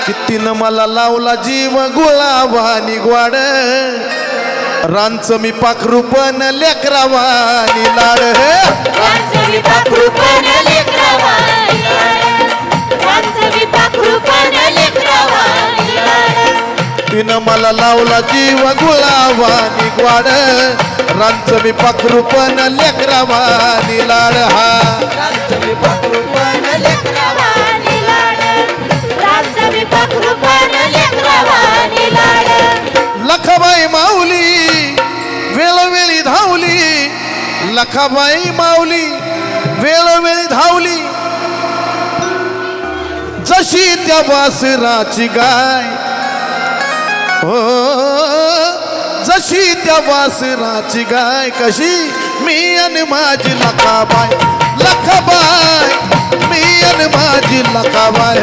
कितीनं मला लावला जीव गुलाबानी ग्वाड रांच मी पाखरूपन लेकरावानी लाड रांचं मी पाखरूपण लेकरावानी लाड. रांचं मी पाखरूपण लेकरावानी लाड. तिनं मला लावला जीव गुलाबानी ग्वाड रांच मी पाखरूपन लेकरावानी लाड रांचं मी पाखरूपण लेकरावानी लाड. रांचं मी पाखरूपण लेकरावानी लाड. लखाबाई माऊली वेळोवेळी धावली लखाबाई माऊली वेळोवेळी धावली जशी त्या वासराची गाय हो जशी त्या वासराची गाय कशी मी आणि माझी लखाबाई लखाबाई मी आणि माझी लखाबाई